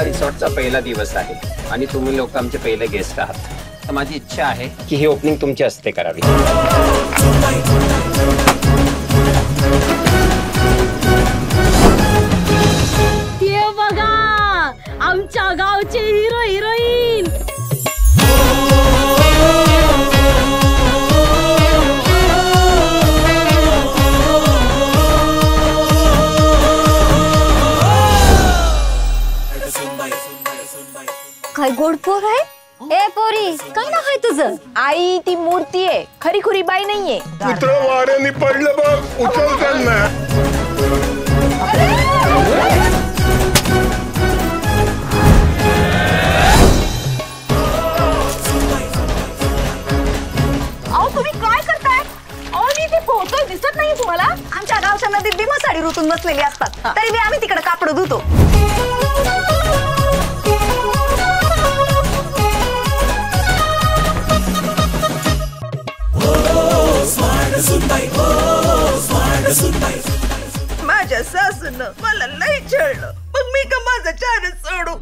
या रिसॉर्टचा पहिला दिवस आहे आणि तुम्ही लोक आमचे पहिले गेस्ट आहात. तर माझी इच्छा आहे की ही ओपनिंग तुमच्या हस्ते करावी. ते बघा आमच्या गावचे हिरो हिरोईन. काय गोड पोर आहे. ए पोरी, काय नाव आहे तुझं? आई ती मूर्ती आहे, खरी खुरी बाई नाहीये. कुत्र वाऱ्याने पडलं बघ, उचलतात ना. अहो तुम्ही काय करताय? अहो मी ते पोहतोय दिसत नाही तुम्हाला? आमच्या गावच्या नदीत भीमा साडी रुतून बसलेली असतात, तरी बी आम्ही तिकडे कापड धुतो. माझ्या सासून मला लई छळलं, मग मी का माझं चार सोडू.